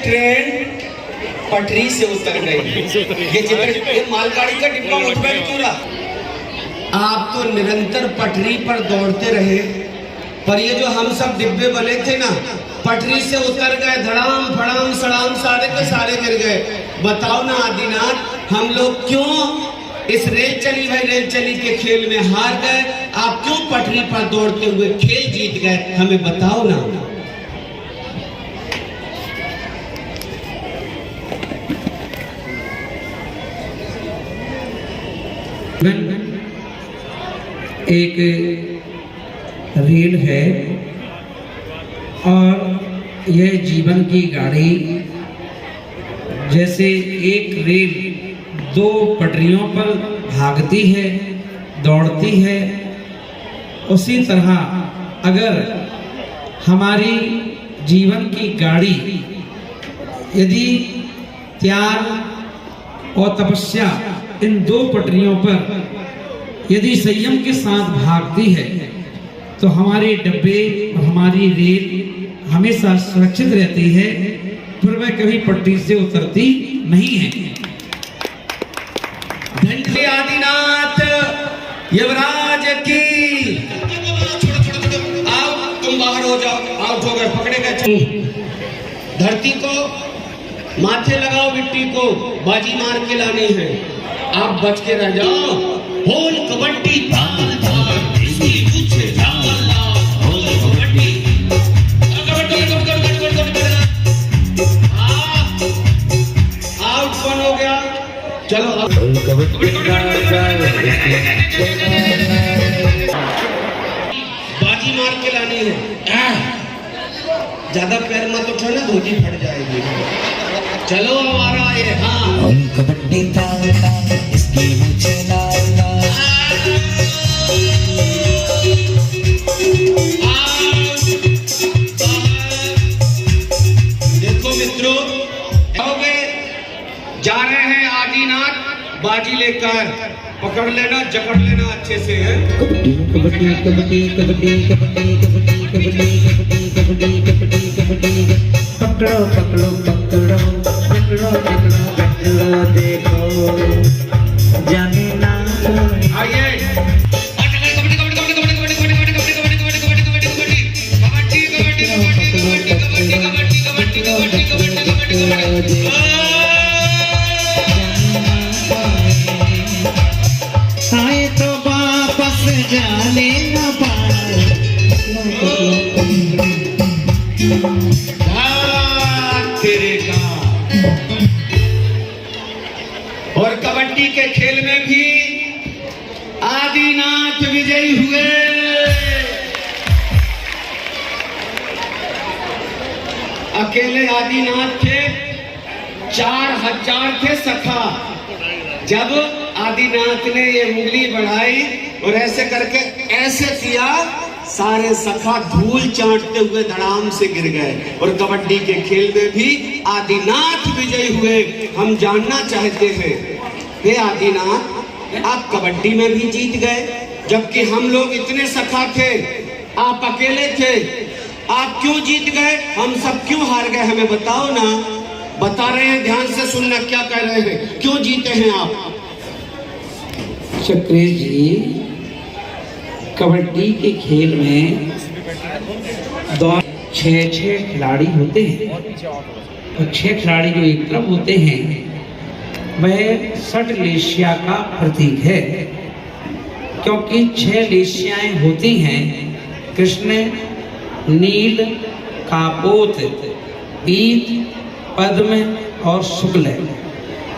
Train पटरी से उतर गई। ये मालगाड़ी का डिब्बा उठ गया क्यों रहा? आप तो निरंतर पटरी पर दौड़ते रहे, पर ये जो हम सब डिब्बे बने थे ना, पटरी से उतर गए, धड़ाम फड़ाम सड़ाम सारे के सारे गिर गए। बताओ ना आदिनाथ, हम लोग क्यों इस रेल चली भाई रेल चली के खेल में हार गए? आप क्यों पटरी पर दौड़ते हुए खेल जीत गए? हमें बताओ ना। एक रेल है और यह जीवन की गाड़ी, जैसे एक रेल दो पटरियों पर भागती है, दौड़ती है, उसी तरह अगर हमारी जीवन की गाड़ी यदि त्याग और तपस्या इन दो पटरियों पर यदि संयम के साथ भागती है तो हमारे डब्बे और हमारी रेल हमेशा सुरक्षित रहती है, फिर वह कभी पटरी से उतरती नहीं है। धन्य आदिनाथ युवराज की। आओ तुम बाहर हो जाओ, आउट हो गए, पकड़े गए। धरती को माथे लगाओ, मिट्टी को बाजी मार के लानी है, आप बच के रह जाओ। होल कबड्डी ताल ताल इसकी पूछे लाल लाल, होल कबड्डी आउट कौन हो गया? चलो अब बाजी मार के लानी है। ज्यादा पैर मत उठाना, धोती फट जाएगी। चलो हमारा ये हाँ कबड्डी ताल ताल इसकी मुझे लाल लाल। देखो मित्रों, जा रहे हैं आदिनाथ बाजी लेकर, पकड़ लेना, जकड़ लेना अच्छे से है। कबड्डी कबड्डी कबड्डी कबड्डी कबड्डी कबड्डी कबड्डी कबड्डी कबड्डी कबड्डी कबड्डी, पकड़ो पकड़ो पकड़ो पकड़ो पकड़ो पकड़ो, देखो जाने ना। आइए आए तो वापस जाने न पाए। तेरे का। और कबड्डी के खेल में भी आदिनाथ विजयी हुए। अकेले आदिनाथ थे, 4000 थे सखा। जब आदिनाथ ने ये उंगली बढ़ाई और ऐसे करके ऐसे किया, सारे सखा धूल चाटते हुए धड़ाम से गिर गए। और कबड्डी के खेल में भी आदिनाथ विजयी हुए। हम जानना चाहते हैं, हे आदिनाथ, आप कबड्डी में भी जीत गए, जबकि हम लोग इतने सखा थे, आप अकेले थे, आप क्यों जीत गए? हम सब क्यों हार गए? हमें बताओ ना। बता रहे हैं, ध्यान से सुनना क्या कह रहे हैं, क्यों जीते हैं आप? चक्रेश जी, कबड्डी के खेल में 6 खिलाड़ी होते हैं और 6 खिलाड़ी जो एक तरफ होते हैं वह षटलेशिया का प्रतीक है, क्योंकि 6 लेशियाएं होती हैं, कृष्ण, नील, कापोत, पीत, पद्म और शुक्ल।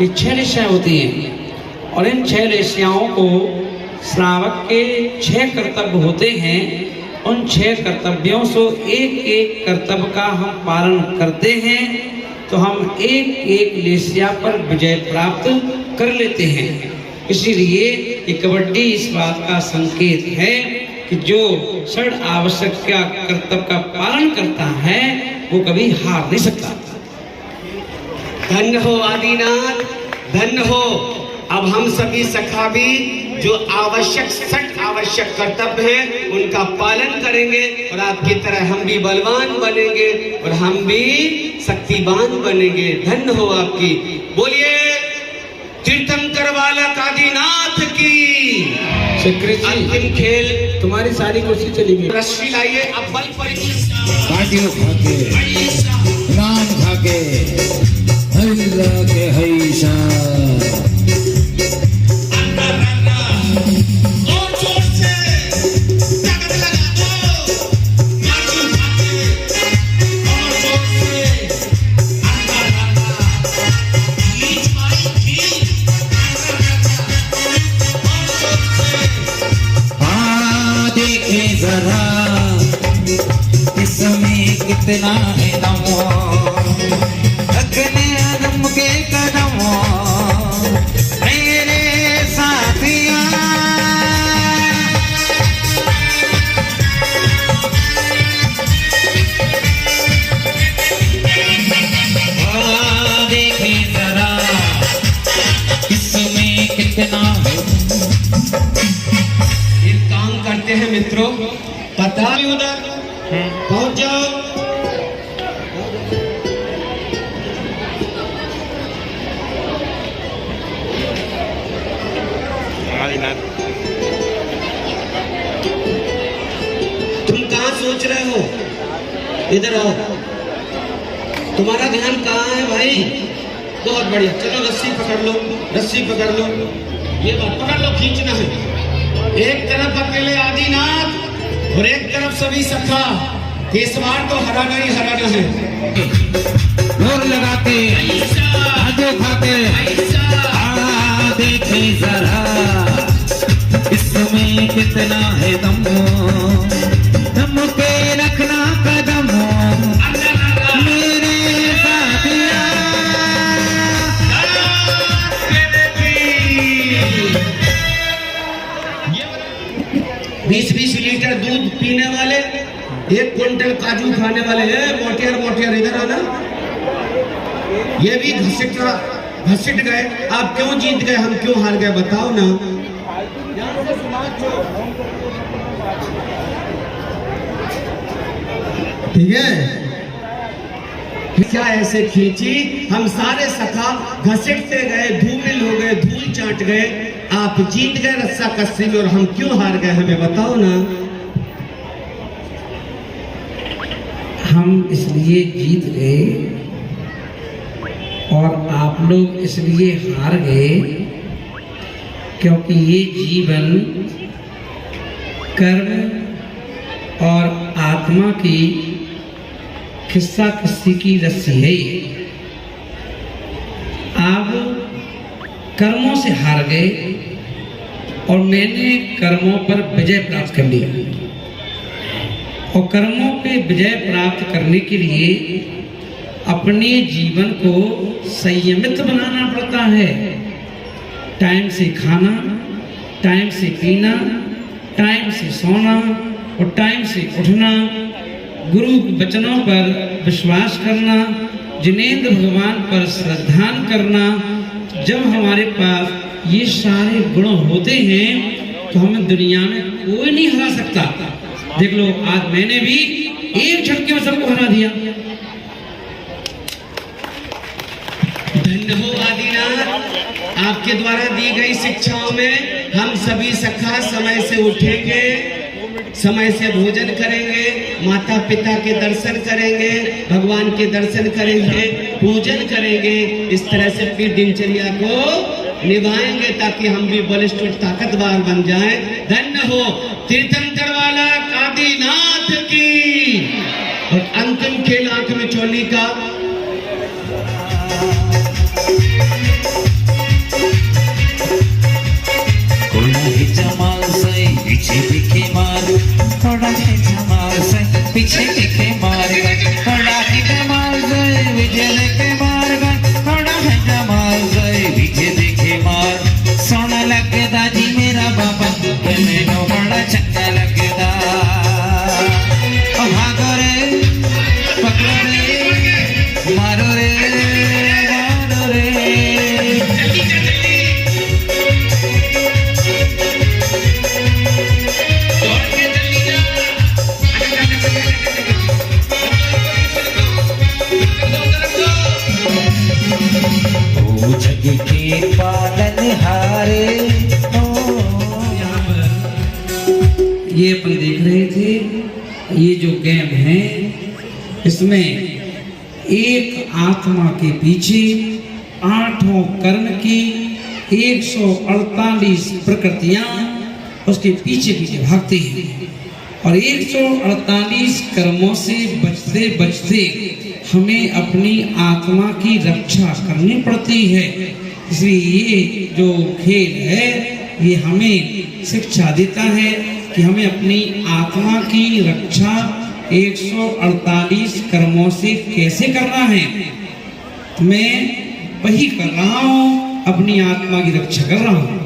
ये 6 लेशियाएं होती हैं और इन 6 लेशियाओं को श्रावक के 6 कर्तव्य होते हैं। उन 6 कर्तव्यों से एक एक कर्तव्य का हम पालन करते हैं तो हम एक एक लेशिया पर विजय प्राप्त कर लेते हैं। इसीलिए ये कबड्डी इस बात का संकेत है कि जो षड आवश्यक कर्तव्य का पालन करता है वो कभी हार नहीं सकता। धन्य हो आदिनाथ, धन्य हो। अब हम सभी सखा भी जो आवश्यक षट आवश्यक कर्तव्य हैं उनका पालन करेंगे और आपकी तरह हम भी बलवान बनेंगे और हम भी शक्तिवान बनेंगे। धन्य हो आपकी। बोलिए तीर्थंकर बालक आदिनाथ की। अंतिम खेल तुम्हारी सारी कुर्सी चली गई। रस्सी लाइए, अब बल पर काटियो खाके राम खाके हल्ला के हैसा कितना है दमो रखने दम के कदमों मेरे साथिया। देखे जरा इसमें कितना है। एक काम करते हैं मित्रों, पता भी उधर पहुंच जाओ। तुम कहाँ सोच रहे हो? इधर आओ। तुम्हारा ध्यान कहाँ है भाई? बहुत बढ़िया, चलो रस्सी पकड़ लो, रस्सी पकड़ लो, ये बात पकड़ लो, खींचना है। एक तरफ अकेले आदिनाथ और एक तरफ सभी सखा। इस बार तो हराना ही हराना है। जोर लगा के आजो खाके देखे जरा इसमें कितना है दम दम के रखना कदम मेरे साथिया। 20-20 लीटर दूध पीने वाले, 1 क्विंटल काजू खाने वाले हैं। मोटियर मोटियर इधर आना। ये भी घसीट गए। आप क्यों जीत गए, हम क्यों हार गए, बताओ ना। ठीक है, क्या ऐसे खींची, हम सारे सखा घसीटते गए, धूमिल हो गए, धूल चाट गए। आप जीत गए रस्सा कस्सी में और हम क्यों हार गए, हमें बताओ ना। हम इसलिए जीत गए और आप लोग इसलिए हार गए क्योंकि ये जीवन कर्म और आत्मा की खिस्सा किस्सी की रस्सी है। आप कर्मों से हार गए और मैंने कर्मों पर विजय प्राप्त कर लिया। और कर्मों पे विजय प्राप्त करने के लिए अपने जीवन को संयमित बनाना पड़ता है। टाइम से खाना, टाइम से पीना, टाइम से सोना, और टाइम से उठना, गुरु वचनों पर विश्वास करना, जिनेंद्र भगवान पर श्रद्धान करना। जब हमारे पास ये सारे गुण होते हैं तो हमें दुनिया में कोई नहीं हरा सकता। देख लो, आज मैंने भी एक झटके में सबको हरा दिया। धन्य हो आदिनाथ, आपके द्वारा दी गई शिक्षाओं में हम सभी सखा समय से उठेंगे, समय से भोजन करेंगे, माता पिता के दर्शन करेंगे, भगवान के दर्शन करेंगे, पूजन करेंगे। इस तरह से अपनी दिनचर्या को निभाएंगे ताकि हम भी बलिष्ठ और ताकतवर बन जाएं। धन्य हो तीर्थंकर वाला आदिनाथ की। और अंतिम खेल आंख में चोली का। जमाल से पीछे दिखे मार, थोड़ा है जमाल से पीछे दिखे मार, थोड़ा है जमाल से पीछे दिखे मार, थोड़ा है जमाल से पीछे दिखे मार। सोना लगदा जी मेरा बाबा, मैंने बड़ा चंगा लगदा। भागो रे, पकड़ो रे, मारो रे, मारो रे। जग के पालन हारे। यहाँ पर ये अपन देख रहे थे, ये जो गेम है इसमें एक आत्मा के पीछे आठों कर्ण की 148 प्रकृतियां उसके पीछे पीछे भागती हैं और 148 कर्मों से बचते बचते हमें अपनी आत्मा की रक्षा करनी पड़ती है। इसलिए ये जो खेल है ये हमें शिक्षा देता है कि हमें अपनी आत्मा की रक्षा 148 कर्मों से कैसे करना है। मैं वही कर रहा हूँ, अपनी आत्मा की रक्षा कर रहा हूँ।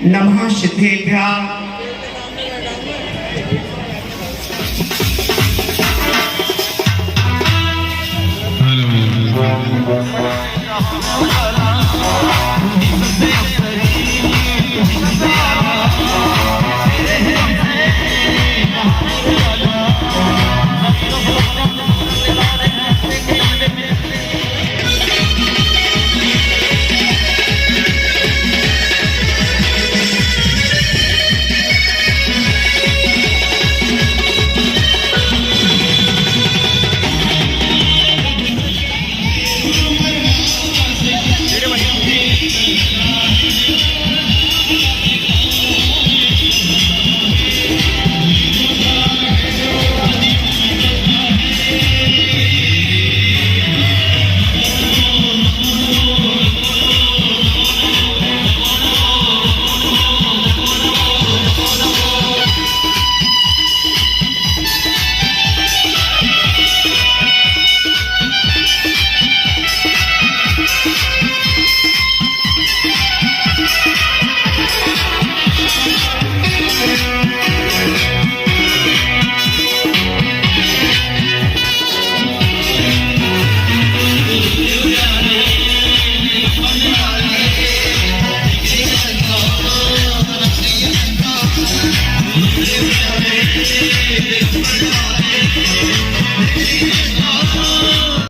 नमः सिद्धेभ्यः। हेलो